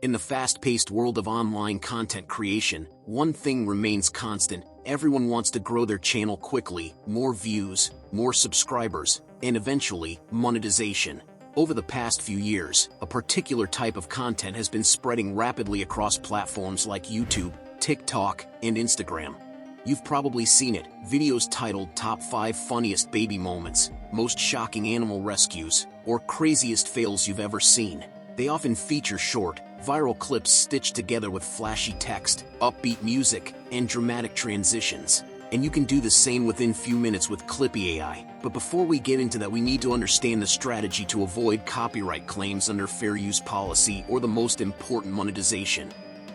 In the fast-paced world of online content creation, one thing remains constant: everyone wants to grow their channel quickly, more views, more subscribers, and eventually, monetization. Over the past few years, a particular type of content has been spreading rapidly across platforms like YouTube, TikTok, and Instagram. You've probably seen it: videos titled Top 5 Funniest Baby Moments, Most Shocking Animal Rescues, or Craziest Fails You've Ever Seen. They often feature short, viral clips stitched together with flashy text, upbeat music, and dramatic transitions. And you can do the same within few minutes with Clippy AI. But before we get into that, we need to understand the strategy to avoid copyright claims under fair use policy, or the most important, monetization.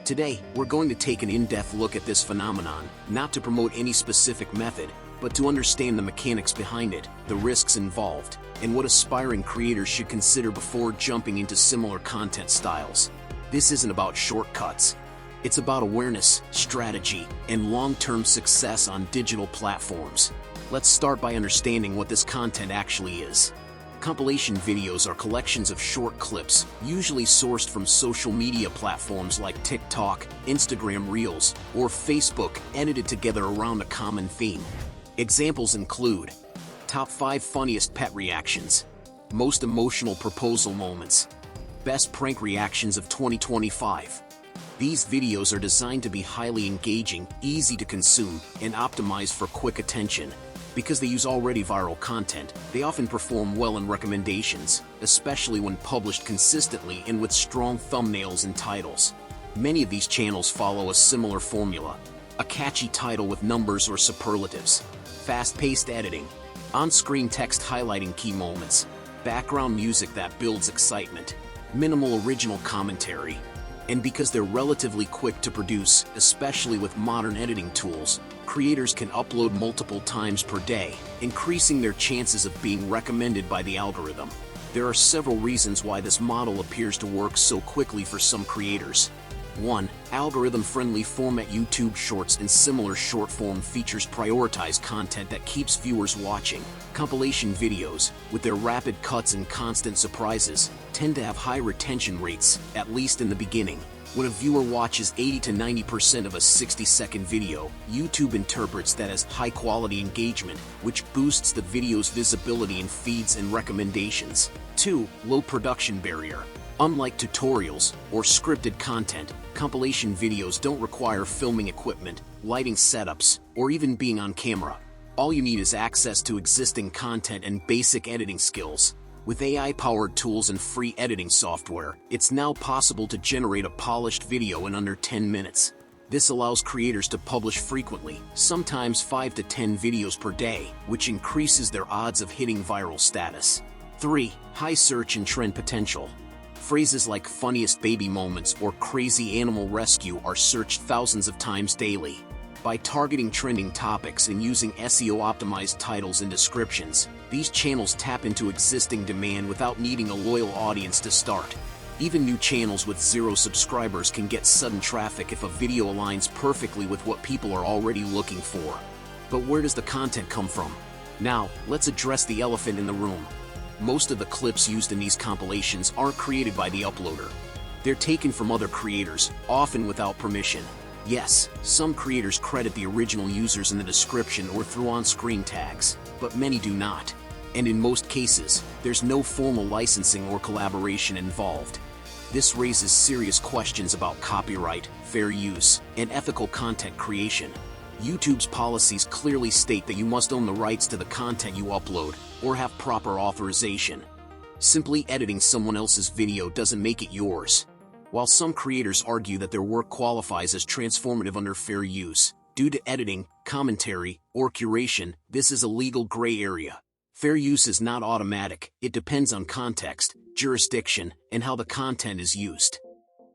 Today, we're going to take an in-depth look at this phenomenon, not to promote any specific method, but to understand the mechanics behind it, the risks involved, and what aspiring creators should consider before jumping into similar content styles. This isn't about shortcuts. It's about awareness, strategy, and long-term success on digital platforms. Let's start by understanding what this content actually is. Compilation videos are collections of short clips, usually sourced from social media platforms like TikTok, Instagram Reels, or Facebook, edited together around a common theme. Examples include Top 5 Funniest Pet Reactions, Most Emotional Proposal Moments, Best Prank Reactions of 2025. These videos are designed to be highly engaging, easy to consume, and optimized for quick attention. Because they use already viral content, they often perform well in recommendations, especially when published consistently and with strong thumbnails and titles. Many of these channels follow a similar formula: a catchy title with numbers or superlatives, fast-paced editing, on-screen text highlighting key moments, background music that builds excitement, minimal original commentary. And because they're relatively quick to produce, especially with modern editing tools, creators can upload multiple times per day, increasing their chances of being recommended by the algorithm. There are several reasons why this model appears to work so quickly for some creators. 1. Algorithm-friendly format. YouTube Shorts and similar short-form features prioritize content that keeps viewers watching. Compilation videos, with their rapid cuts and constant surprises, tend to have high retention rates, at least in the beginning. When a viewer watches 80 to 90% of a 60-second video, YouTube interprets that as high-quality engagement, which boosts the video's visibility in feeds and recommendations. 2. Low production barrier. Unlike tutorials or scripted content, compilation videos don't require filming equipment, lighting setups, or even being on camera. All you need is access to existing content and basic editing skills. With AI-powered tools and free editing software, it's now possible to generate a polished video in under 10 minutes. This allows creators to publish frequently, sometimes 5 to 10 videos per day, which increases their odds of hitting viral status. 3. High search and trend potential. Phrases like funniest baby moments or crazy animal rescue are searched thousands of times daily. By targeting trending topics and using SEO-optimized titles and descriptions, these channels tap into existing demand without needing a loyal audience to start. Even new channels with 0 subscribers can get sudden traffic if a video aligns perfectly with what people are already looking for. But where does the content come from? Now, let's address the elephant in the room. Most of the clips used in these compilations aren't created by the uploader. They're taken from other creators, often without permission. Yes, some creators credit the original users in the description or through on-screen tags, but many do not. And in most cases, there's no formal licensing or collaboration involved. This raises serious questions about copyright, fair use, and ethical content creation. YouTube's policies clearly state that you must own the rights to the content you upload, or have proper authorization. Simply editing someone else's video doesn't make it yours. While some creators argue that their work qualifies as transformative under fair use, due to editing, commentary, or curation, this is a legal gray area. Fair use is not automatic. It depends on context, jurisdiction, and how the content is used.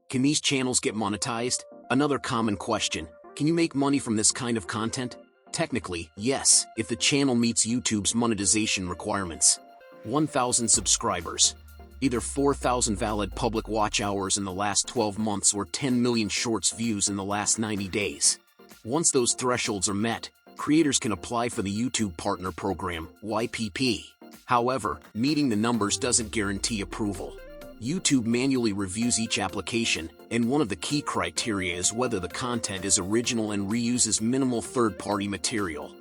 Can these channels get monetized? Another common question: can you make money from this kind of content? Technically, yes, if the channel meets YouTube's monetization requirements. 1,000 subscribers. Either 4,000 valid public watch hours in the last 12 months or 10 million shorts views in the last 90 days. Once those thresholds are met, creators can apply for the YouTube Partner Program, YPP. However, meeting the numbers doesn't guarantee approval. YouTube manually reviews each application, and one of the key criteria is whether the content is original and reuses minimal third-party material.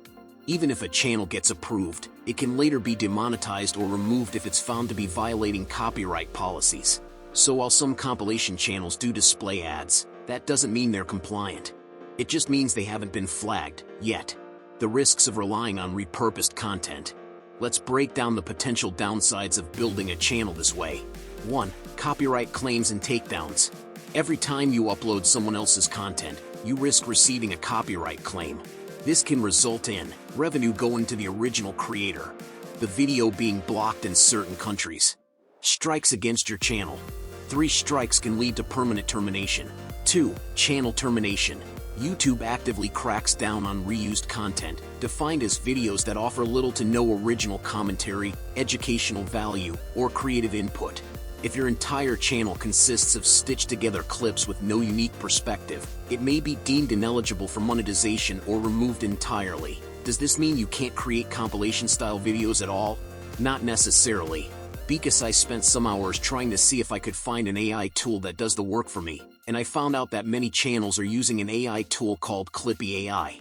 Even if a channel gets approved, it can later be demonetized or removed if it's found to be violating copyright policies. So while some compilation channels do display ads, that doesn't mean they're compliant. It just means they haven't been flagged yet. The risks of relying on repurposed content. Let's break down the potential downsides of building a channel this way. 1. Copyright claims and takedowns. Every time you upload someone else's content, you risk receiving a copyright claim. This can result in revenue going to the original creator, the video being blocked in certain countries. Strikes against your channel. 3 strikes can lead to permanent termination. 2. Channel termination. YouTube actively cracks down on reused content, defined as videos that offer little to no original commentary, educational value, or creative input. If your entire channel consists of stitched-together clips with no unique perspective, it may be deemed ineligible for monetization or removed entirely. Does this mean you can't create compilation-style videos at all? Not necessarily. Because I spent some hours trying to see if I could find an AI tool that does the work for me, and I found out that many channels are using an AI tool called Clippy AI.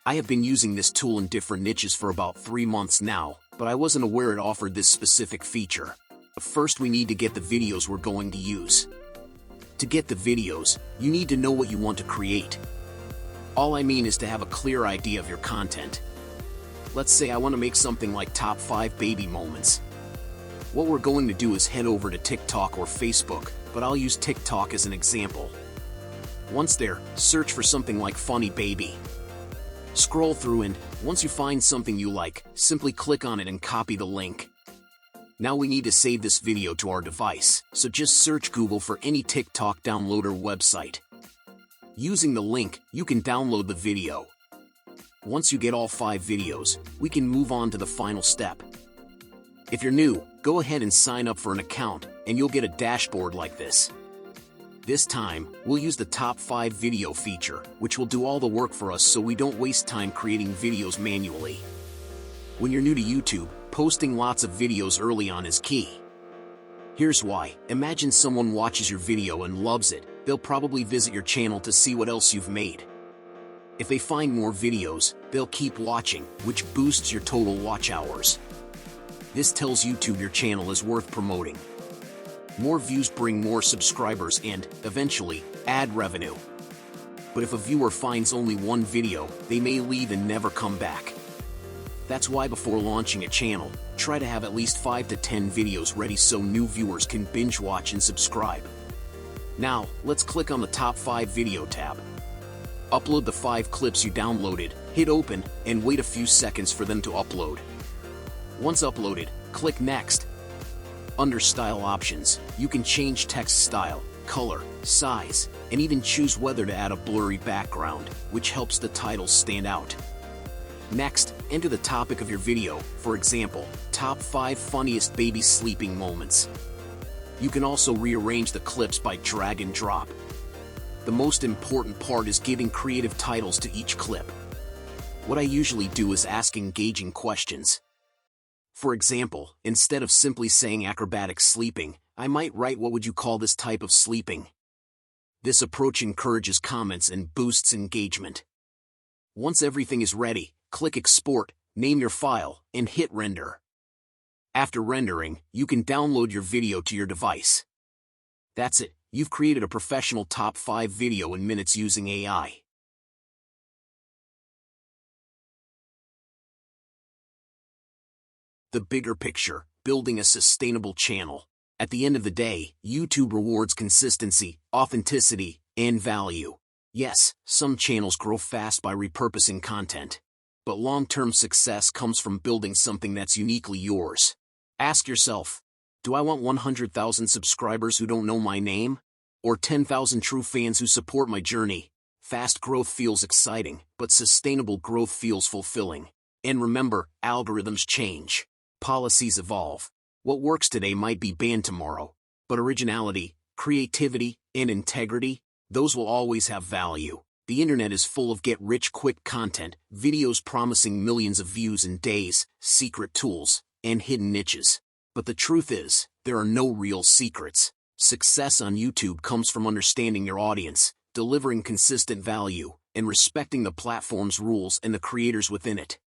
I have been using this tool in different niches for about 3 months now, but I wasn't aware it offered this specific feature. First, we need to get the videos we're going to use. To get the videos, you need to know what you want to create. All I mean is to have a clear idea of your content. Let's say I want to make something like top 5 baby moments. What we're going to do is head over to TikTok or Facebook, but I'll use TikTok as an example. Once there, search for something like funny baby. Scroll through and, once you find something you like, simply click on it and copy the link. Now we need to save this video to our device, so just search Google for any TikTok downloader website. Using the link, you can download the video. Once you get all 5 videos, we can move on to the final step. If you're new, go ahead and sign up for an account, and you'll get a dashboard like this. This time, we'll use the top 5 video feature, which will do all the work for us so we don't waste time creating videos manually. When you're new to YouTube, posting lots of videos early on is key. Here's why. Imagine someone watches your video and loves it. They'll probably visit your channel to see what else you've made. If they find more videos, they'll keep watching, which boosts your total watch hours. This tells YouTube your channel is worth promoting. More views bring more subscribers and, eventually, ad revenue. But if a viewer finds only one video, they may leave and never come back. That's why before launching a channel, try to have at least 5 to 10 videos ready so new viewers can binge watch and subscribe. Now, let's click on the Top 5 Video tab. Upload the 5 clips you downloaded, hit open, and wait a few seconds for them to upload. Once uploaded, click Next. Under Style Options, you can change text style, color, size, and even choose whether to add a blurry background, which helps the titles stand out. Next, enter the topic of your video, for example, top 5 funniest baby sleeping moments. You can also rearrange the clips by drag and drop. The most important part is giving creative titles to each clip. What I usually do is ask engaging questions. For example, instead of simply saying acrobatic sleeping, I might write what would you call this type of sleeping? This approach encourages comments and boosts engagement. Once everything is ready, click Export, name your file, and hit Render. After rendering, you can download your video to your device. That's it, you've created a professional top 5 video in minutes using AI. The bigger picture, building a sustainable channel. At the end of the day, YouTube rewards consistency, authenticity, and value. Yes, some channels grow fast by repurposing content. But long-term success comes from building something that's uniquely yours. Ask yourself, do I want 100,000 subscribers who don't know my name? Or 10,000 true fans who support my journey? Fast growth feels exciting, but sustainable growth feels fulfilling. And remember, algorithms change. Policies evolve. What works today might be banned tomorrow. But originality, creativity, and integrity, those will always have value. The internet is full of get-rich-quick content, videos promising millions of views in days, secret tools, and hidden niches. But the truth is, There are no real secrets. Success on YouTube comes from understanding your audience, delivering consistent value, and respecting the platform's rules and the creators within it.